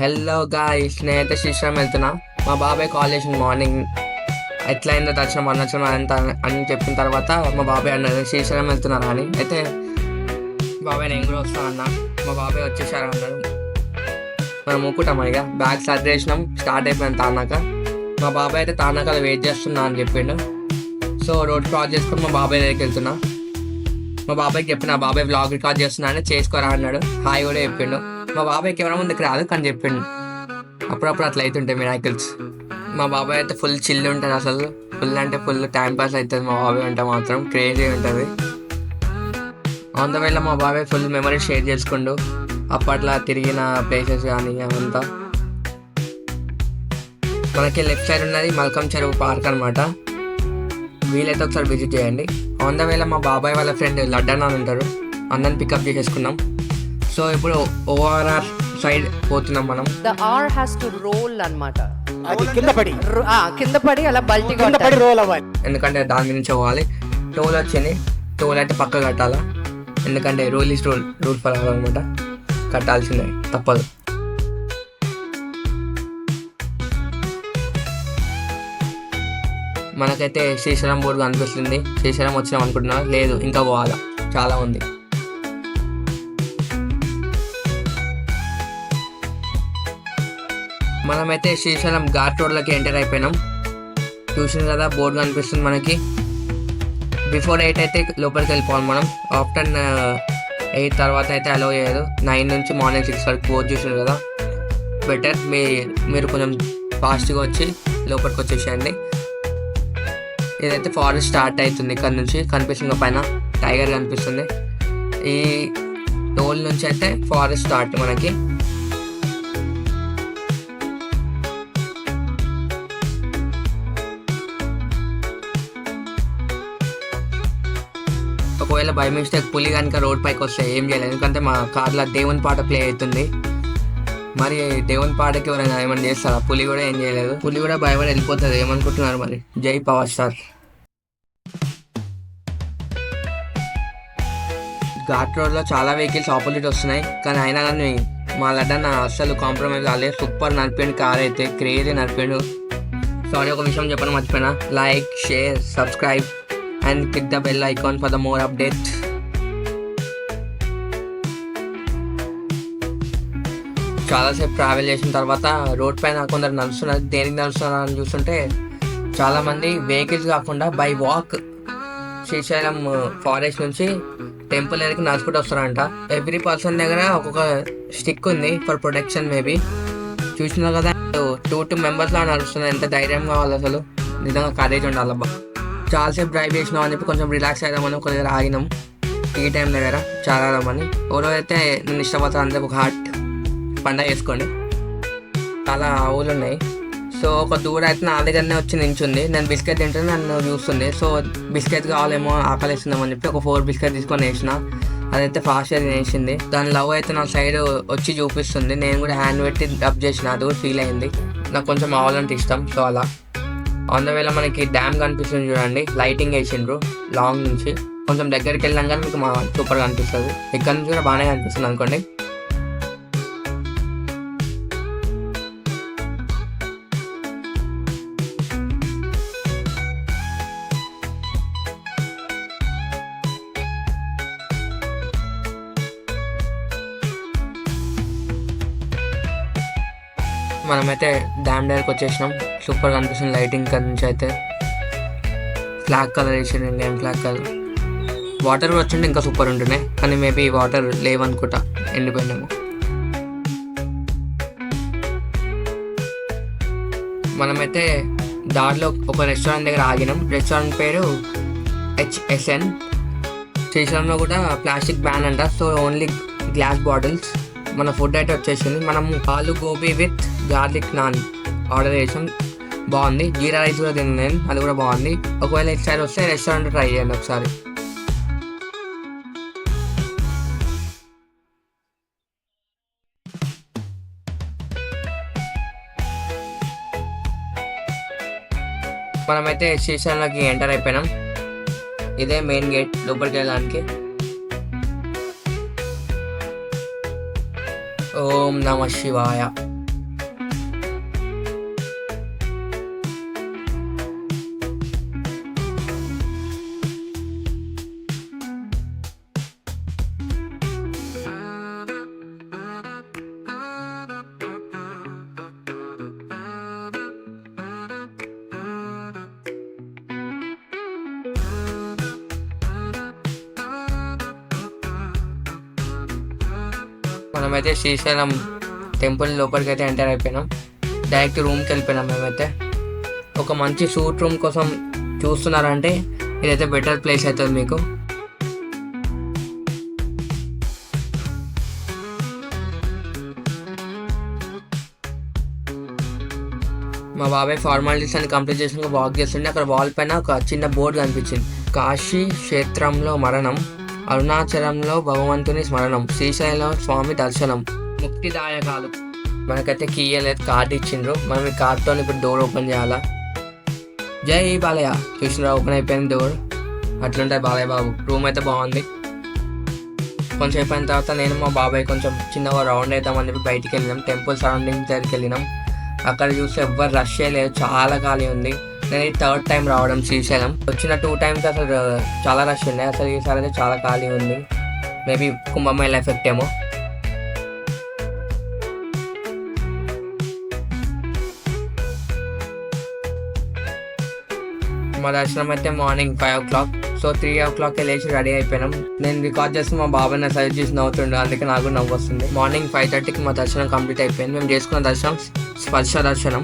Hello guys, నేనైతే శ్రీశ్రామ్ వెళ్తున్నా. మా బాబాయ్ కాల్ చేసింది మార్నింగ్. ఎట్లా అయిందో దర్శనం అన్నచనం అంత అని చెప్పిన తర్వాత మా బాబాయ్ అన్నది శ్రీశ్రామ్ వెళ్తున్నారా అని. అయితే బాబాయ్ నేను కూడా వస్తానన్నా. మా బాబాయ్ వచ్చేసారు అన్నాడు. మనం మూకుంటాం ఇక బ్యాగ్ సర్దేసినాం. స్టార్ట్ అయిపోయాను తానాక. మా బాబాయ్ అయితే తానాకలో వెయిట్ చేస్తున్నా అని చెప్పిండు. సో రోడ్ క్రాస్ చేసుకుని మా బాబాయ్ దగ్గరికి వెళ్తున్నా. మా బాబాయ్కి చెప్పిన బాబాయ్ వ్లాగ్ రికార్డ్ చేస్తున్నా అని చేసుకోరా అన్నాడు. హాయ్ కూడా చెప్పిండు. మా బాబాయ్ కెమెరా ముందుకు రాదు కానీ చెప్పిండు. అప్పుడప్పుడు అట్లా అవుతుంటాయి మిరాకిల్స్. మా బాబాయ్ అయితే ఫుల్ చిల్ ఉంటుంది, అసలు ఫుల్ అంటే ఫుల్ టైం పాస్ అవుతుంది. మా బాబాయ్ అంటే మాత్రం క్రేజీ ఉంటుంది. ఆన్ ద వేలో మా బాబాయ్ ఫుల్ మెమరీస్ షేర్ చేసుకుండు, అప్పట్లో తిరిగిన ప్లేసెస్ కానీ అవంతా. మనకి లెఫ్ట్ సైడ్ ఉన్నది మల్కం చెరువు పార్క్ అనమాట. వీలైతే ఒకసారి విజిట్ చేయండి. ఆన్ ద వేలో మా బాబాయ్ వాళ్ళ ఫ్రెండ్ లడ్డన్ అని ఉంటారు, అన్నని పికప్ చేసేసుకున్నాం. సో ఇప్పుడు ఓఆర్ఆర్ సైడ్ పోతున్నాం మనం. The R has to roll అన్నమాట. అది కింద పడి అలా బల్టిగా రోల్ అవ్వాలి, ఎందుకంటే దాని గురించి పోవాలి. టోల్ వచ్చింది, టోల్ అయితే పక్క కట్టాలా, ఎందుకంటే rule is rule for all అనమాట. కట్టాల్సిందే, తప్పదు. మనకైతే శ్రీశైలం బోర్డు కనిపిస్తుంది. శ్రీశైలం వచ్చినాం అనుకుంటున్నా, లేదు ఇంకా పోవాలా, చాలా ఉంది. మనమైతే శ్రీశైలం ఘాట్ రోడ్లకి ఎంటర్ అయిపోయినాం. చూసిన కదా బోర్డు కనిపిస్తుంది మనకి. బిఫోర్ 8 అయితే లోపలికి వెళ్ళిపోవాలి మనం. ఆఫ్టర్ 8 తర్వాత అయితే అలో చేయదు. 9 నుంచి మార్నింగ్ 6 వరకు బోర్డు చూసారు కదా. బెటర్ మీరు కొంచెం ఫాస్ట్గా వచ్చి లోపలికి వచ్చేసేయండి. ఇదైతే ఫారెస్ట్ స్టార్ట్ అవుతుంది. ఇక్కడ నుంచి కనిపిస్తుంది, పైన టైగర్ కనిపిస్తుంది. ఈ టోల్ నుంచి అయితే ఫారెస్ట్ స్టార్ట్ మనకి. ఒకవేళ బై మిస్టేక్ పులి కనుక రోడ్ పైకి వస్తే ఏం చేయలేదు, ఎందుకంటే మా కార్లో దేవుని పాట ప్లే అవుతుంది. మరి దేవుని పాటకి ఎవరైనా ఏమైనా చేస్తారా? పులి కూడా ఏం చేయలేదు. పులి కూడా భయపడి వెళ్ళిపోతుంది. ఏమనుకుంటున్నారు మరి? జై పవర్ స్టార్. ఘాట్ రోడ్లో చాలా వెహికల్స్ ఆపోజిట్ వస్తున్నాయి, కానీ అయినా కానీ మా లడ్డన్న అస్సలు కాంప్రమైజ్ కాలేదు. సూపర్ నడిపాడు, కార్ అయితే క్రేజీ నడిపాడు. సారీ, ఒక విషయం చెప్పడం మర్చిపోయినా. Like, share, subscribe and click the bell icon for the more updates. చాలాసేపు ట్రావెల్ చేసిన తర్వాత రోడ్ పైన కొందరు నడుస్తున్నారు. దేనికి నడుస్తున్నారు అని చూస్తుంటే చాలామంది వెహికల్స్ కాకుండా బై వాక్ శ్రీశైలం ఫారెస్ట్ నుంచి టెంపుల్ దగ్గరికి నడుచుకుంటూ వస్తారంట. ఎవ్రీ పర్సన్ దగ్గర ఒక్కొక్క స్టిక్ ఉంది ఫర్ ప్రొటెక్షన్. మేబీ చూసినా కదా, 2 members లా నడుస్తున్నారు. ఎంత ధైర్యం కావాలి అసలు, నిజంగా కరేజ్ ఉండాలబ్బా. చాలాసేపు డ్రైవ్ చేసినాం అని చెప్పి కొంచెం రిలాక్స్ అయిదామని ఒక దగ్గర ఆగినాం. ఈ టైం దగ్గర చాలా ఆదామని. ఎవరో అయితే నేను ఇష్టపడతాను అంటే ఒక హార్ట్ పండగ చేసుకోండి. చాలా ఆవులు ఉన్నాయి. సో ఒక దూరం అయితే నా దగ్గరనే వచ్చి నించుంది. నేను బిస్కెట్ తింటే నన్ను చూస్తుంది. సో బిస్కెట్ కావాలేమో, ఆకలిస్తుందేమో అని చెప్పి ఒక 4 బిస్కెట్ తీసుకొని వేసిన. అదైతే ఫాస్ట్గా తినేసింది. దాని లవ్ అయితే నా సైడ్ వచ్చి చూపిస్తుంది. నేను కూడా హ్యాండ్ పెట్టి డబ్ చేసిన, అది కూడా ఫీల్ అయింది. నాకు కొంచెం ఆవాలంటే ఇష్టం. సో అలా ఆన్ ద వేలో మనకి డ్యామ్ కనిపిస్తుంది చూడండి. లైటింగ్ వేసిండ్రు లాంగ్ నుంచి. కొంచెం దగ్గరికి వెళ్ళాం కానీ మీకు సూపర్గా అనిపిస్తుంది. ఇక్కడ నుంచి కూడా బాగానే కనిపిస్తుంది అనుకోండి. మనమైతే డ్యామ్ దగ్గరికి వచ్చేసినాం. సూపర్గా అనిపిస్తుంది లైటింగ్. ఇక్కడ నుంచి అయితే ఫ్లాగ్ కలర్ వేసిండు, ఇండియన్ ఫ్లాగ్ కలర్. వాటర్ కూడా వచ్చింటే ఇంకా సూపర్ ఉంటున్నాయి, కానీ మేబీ వాటర్ లేవనుకుంటా, ఎండిపోయినాము. మనమైతే దారిలో ఒక రెస్టారెంట్ దగ్గర ఆగినాం. రెస్టారెంట్ పేరు HSN. శ్రీశైలంలో కూడా ప్లాస్టిక్ బ్యాన్ అంట. So only glass bottles. మన ఫుడ్ అయితే వచ్చేసింది. మనం ఆలు gobi with garlic non order చేసాం. బాగుంది. జీరా రైస్ కూడా తిన్నాను నేను, అది కూడా బాగుంది. ఒకవేళ ఈసారి వస్తే రెస్టారెంట్ ట్రై చేయండి ఒకసారి. మనమైతే శ్రీశైలంలోకి ఎంటర్ అయిపోయినాం. ఇదే మెయిన్ గేట్ లోపలికి వెళ్ళడానికి. ఓం నమ శివాయ. మనమైతే శ్రీశైలం టెంపుల్ లోపలికి అయితే ఎంటర్ అయిపోయినాం. డైరెక్ట్ రూమ్కి వెళ్ళిపోయినాం. మేమైతే ఒక మంచి సూట్ రూమ్ కోసం చూస్తున్నారంటే ఇదైతే బెటర్ ప్లేస్ అవుతుంది మీకు. మా బాబాయ్ ఫార్మాలిటీస్ అని కంప్లీట్ చేసిన వాక్ చేస్తుంటే అక్కడ వాల్ పైన ఒక చిన్న బోర్డు కనిపించింది. కాశీ క్షేత్రంలో మరణం, అరుణాచలంలో భగవంతుని స్మరణం, శ్రీశైలం స్వామి దర్శనం, ముక్తిదాయకాలు. మనకైతే కీ అనేది కార్డు ఇచ్చిండ్రు. మనం ఈ కార్డుతో ఇప్పుడు డోర్ ఓపెన్ చేయాలా. జై బాలయ్య. చూసినా ఓపెన్ అయిపోయింది డోర్. అట్లుంటుంది బాలయ్య బాబు. రూమ్ అయితే బాగుంది. కొంచెం అయిపోయిన తర్వాత నేను మా బాబాయ్ కొంచెం చిన్నగా రౌండ్ అవుతామని చెప్పి బయటికి వెళ్ళినాం. టెంపుల్ సరౌండింగ్ దగ్గరికి వెళ్ళినాం. అక్కడ చూస్తే ఎవ్వరు రష్ లేదు, చాలా ఖాళీ ఉంది. నేను ఈ థర్డ్ టైం రావడం శ్రీశైలం. వచ్చిన 2 times అసలు చాలా రష్ ఉండే. అసలు ఈసారి అయితే చాలా ఖాళీ ఉంది. మేబీ కుంభమేళ ఎఫెక్ట్ ఏమో. మా దర్శనం అయితే మార్నింగ్ 5 o'clock. సో 3 o'clock లేచి రెడీ అయిపోయినాం. నేను రికార్డ్ చేసి మా బాబాయ్ నా సజెస్ట్ చేసి నవ్వుతుండే, అందుకే నాకు నవ్వు వస్తుంది. మార్నింగ్ 5:30కి మా దర్శనం కంప్లీట్ అయిపోయింది. మేము చేసుకున్న దర్శనం స్పర్శ దర్శనం.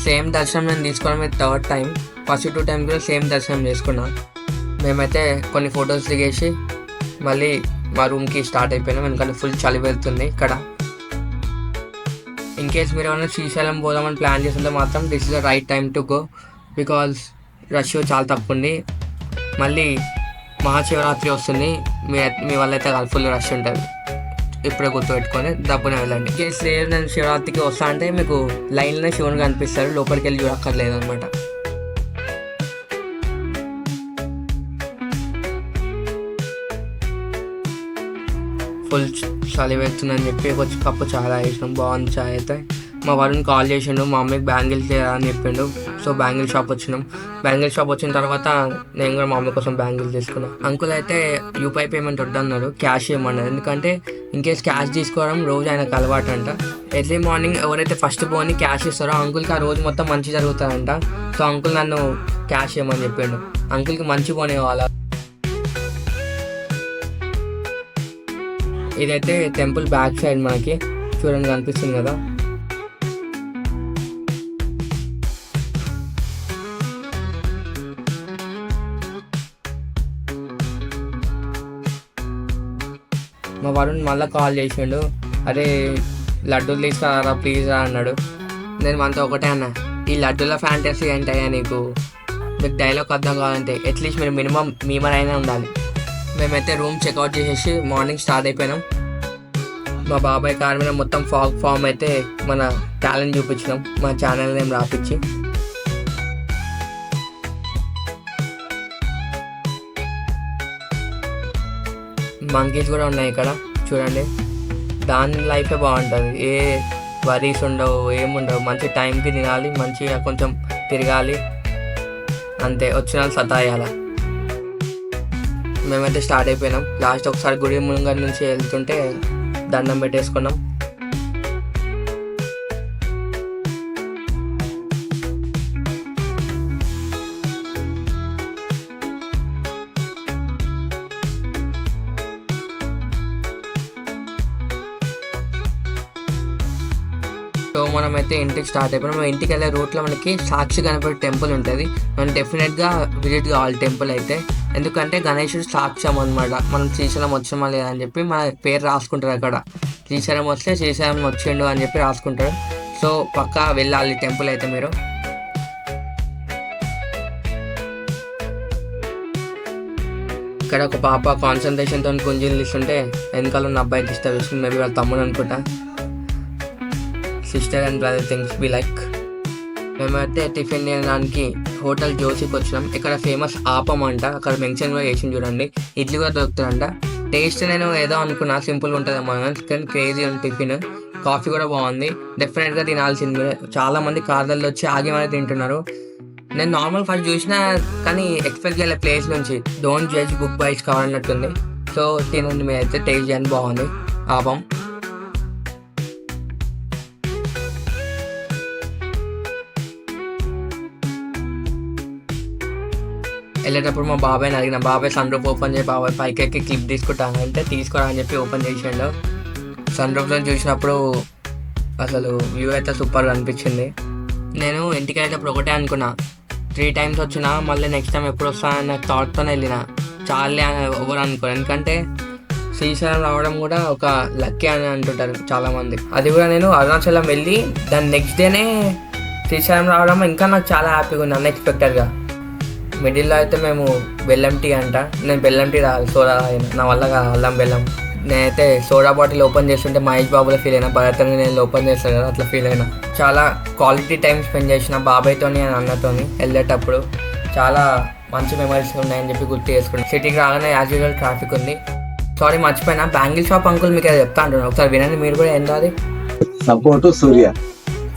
సేమ్ దర్శనం నేను తీసుకోవడం థర్డ్ టైం. ఫస్ట్ 2 times కూడా సేమ్ దర్శనం చేసుకున్నాం. మేమైతే కొన్ని ఫొటోస్ దిగేసి మళ్ళీ మా రూమ్కి స్టార్ట్ అయిపోయినాం. ఎందుకంటే ఫుల్ చలి వెళ్తుంది ఇక్కడ. ఇన్ కేస్ మీరు ఏమైనా శ్రీశైలం పోదామని ప్లాన్ చేస్తుంటే మాత్రం this is the right time to go. Because rush చాలా తక్కువ ఉంది. మళ్ళీ మహాశివరాత్రి వస్తుంది. మీ వల్ల అయితే ఫుల్ రష్ ఉంటుంది. ఇప్పుడే గుర్తుపెట్టుకొని డబ్బునే వెళ్ళండి. కేసు లేదు నేను శివరాత్రికి వస్తా అంటే మీకు లైన్లో శివుని కనిపిస్తారు. లోపలికి వెళ్ళి చూడక్కర్లేదు అనమాట. ఫుల్ చలి పెడుతుందని చెప్పి ఒక కప్పు చాలా వేసినాం. బాగుంది చాయ్ అయితే. మా వాడిని కాల్ చేసిండు, మా అమ్మకి బ్యాంగిల్స్ అని చెప్పిండు. సో బ్యాంగిల్ షాప్ వచ్చినాం. బ్యాంగిల్ షాప్ వచ్చిన తర్వాత నేను కూడా మా అమ్మ కోసం బ్యాంగిల్స్ తీసుకున్నాను. అంకుల్ అయితే యూపీఐ పేమెంట్ వద్దన్నారు, క్యాష్ ఇవ్వమన్నారు. ఎందుకంటే ఇన్ కేస్ క్యాష్ తీసుకోవడం రోజు ఆయనకు అలవాటు అంట. ఎర్లీ మార్నింగ్ ఎవరైతే ఫస్ట్ పోని క్యాష్ ఇస్తారో అంకుల్కి ఆ రోజు మొత్తం మంచి జరుగుతుందంట. సో అంకుల్ నన్ను క్యాష్ ఇవ్వమని చెప్పిండు. అంకుల్కి మంచి పోనీ కావాలా. ఇదైతే టెంపుల్ బ్యాక్ సైడ్ మనకి చూడండి కనిపిస్తుంది కదా. మా వరుణ్ మళ్ళీ కాల్ చేసిండు, అరే లడ్డూలు తీసుకురారా ప్లీజ్ రా అన్నాడు. నేను మనతో ఒకటే అన్నా, ఈ లడ్డూల ఫ్యాంటసీ ఏంటయ్యా నీకు, మీకు డైలాగ్ అర్థం కావాలంటే అట్లీస్ట్ మీరు మినిమం మీమరైనా ఉండాలి. మేమైతే రూమ్ చెక్అవుట్ చేసేసి మార్నింగ్ స్టార్ట్ అయిపోయినాం. మా బాబాయ్ కార్ మీద మొత్తం ఫాగ్ ఫామ్ అయితే మన టాలెంట్ చూపించినాం, మా ఛానల్ నేమ్ రాపిచ్చి. మంకీస్ కూడా ఉన్నాయి ఇక్కడ చూడండి. దాని లైఫే బాగుంటుంది. ఏ వరీస్ ఉండవు, ఏముండవు. మంచి టైంకి తినాలి, మంచిగా కొంచెం తిరగాలి, అంతే. వచ్చిన సతాయాల. మేమైతే స్టార్ట్ అయిపోయినాం. లాస్ట్ ఒకసారి గుడి ముంగర్ నుంచి వెళ్తుంటే దండం పెట్టేసుకున్నాం. సో మనమైతే ఇంటికి స్టార్ట్ అయిపోయినాం. మనం ఇంటికి వెళ్ళే రూట్లో మనకి సాక్షి గణపతి టెంపుల్ ఉంటుంది. మనం డెఫినెట్గా విజిట్ కావాలి టెంపుల్ అయితే. ఎందుకంటే గణేశుడు సాక్ష్యం అనమాట. మనం శ్రీశైలం వచ్చామా లేదా అని చెప్పి మన పేరు రాసుకుంటారు అక్కడ. శ్రీశైలం వస్తే శ్రీశైలం వచ్చిండు అని చెప్పి రాసుకుంటారు. సో పక్కా వెళ్ళాలి టెంపుల్ అయితే మీరు. ఇక్కడ ఒక పాప కాన్సన్ట్రేషన్తో గుంజీలు ఇస్తుంటే వెనకాల ఉన్న అబ్బాయి డిస్టర్బ్ చేస్తుంది. మేబీ వాళ్ళ తమ్ముడు అనుకుంటా. Sister and brother things be like. మేమైతే టిఫిన్ తినడానికి హోటల్ జోషికి వచ్చినాం. ఇక్కడ ఫేమస్ ఆపం అంట, అక్కడ మెన్షన్ కూడా చేసింది చూడండి. ఇడ్లీ కూడా దొరుకుతుందంట. టేస్ట్ నేను ఏదో అనుకున్నా సింపుల్గా ఉంటుందేమో కానీ క్రేజీ ఉంది టిఫిన్. కాఫీ కూడా బాగుంది, డెఫినెట్గా తినాల్సింది. చాలా మంది కార్లలో వచ్చి ఆగి మరి తింటున్నారు. నేను నార్మల్ ఫస్ట్ చూసినా కానీ ఎక్స్పెక్ట్ చేయలే ప్లేస్ నుంచి. డోంట్ జడ్జ్ బుక్ బైస్ కావాలన్నట్టుంది. సో తినండి మీరు అయితే, టేస్ట్ చేయండి, బాగుంది ఆపం. వెళ్ళేటప్పుడు మా బాబాయ్ని అడిగిన, బాబాయ్ సన్ రూఫ్ ఓపెన్ చేసి బాబాయ్ పైకి క్లిప్ తీసుకుంటాను అంటే తీసుకురా అని చెప్పి ఓపెన్ చేసిండు. సన్ రూఫ్లో చూసినప్పుడు అసలు వ్యూ అయితే సూపర్గా అనిపించింది. నేను ఇంటికి వెళ్ళేటప్పుడు ఒకటే అనుకున్నా, 3 times వచ్చినా మళ్ళీ నెక్స్ట్ టైం ఎప్పుడు వస్తానన్న థాట్తోనే వెళ్ళిన. చాలే అని ఎవరు అనుకోరు, ఎందుకంటే శ్రీశైలం రావడం కూడా ఒక లక్కీ అని అంటుంటారు చాలామంది. అది కూడా నేను అరుణాచలం వెళ్ళి దాని నెక్స్ట్ డేనే శ్రీశైలం రావడం ఇంకా నాకు చాలా హ్యాపీగా ఉంది అన్ఎక్స్పెక్టెడ్గా. మిడిల్లో అయితే మేము బెల్లం టీ అంట, నేను బెల్లం టీ తాగాలి, సోడా తాగిన, నా వల్ల అల్లం బెల్లం. నేనైతే సోడా బాటిల్ ఓపెన్ చేస్తుంటే మహేష్ బాబులో ఫీల్ అయినా, భరత్ని నేను ఓపెన్ చేస్తాను కదా అట్లా ఫీల్ అయినా. చాలా క్వాలిటీ టైం స్పెండ్ చేసిన బాబాయ్తోని అండ్ అన్నతోని వెళ్ళేటప్పుడు. చాలా మంచి మెమరీస్ ఉన్నాయని చెప్పి గుర్తు చేసుకున్నాను. సిటీకి రాగానే యాజ్ యూజువల్ ట్రాఫిక్ ఉంది. సారీ మర్చిపోయినా, బ్యాంగిల్ షాప్ అంకుల్ మీకు చెప్తా అంటున్నాను, ఒకసారి వినండి మీరు కూడా. ఏందో అది సపోర్టు సూర్య.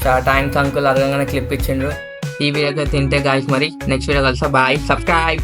చాలా థ్యాంక్స్ అంకుల్, అడగంగానే క్లిప్ ఇచ్చిండ్రు. ఈ వీడియోకి తింటే గాయస్, మరి నెక్స్ట్ వీడియో కలిసా. Bye, subscribe.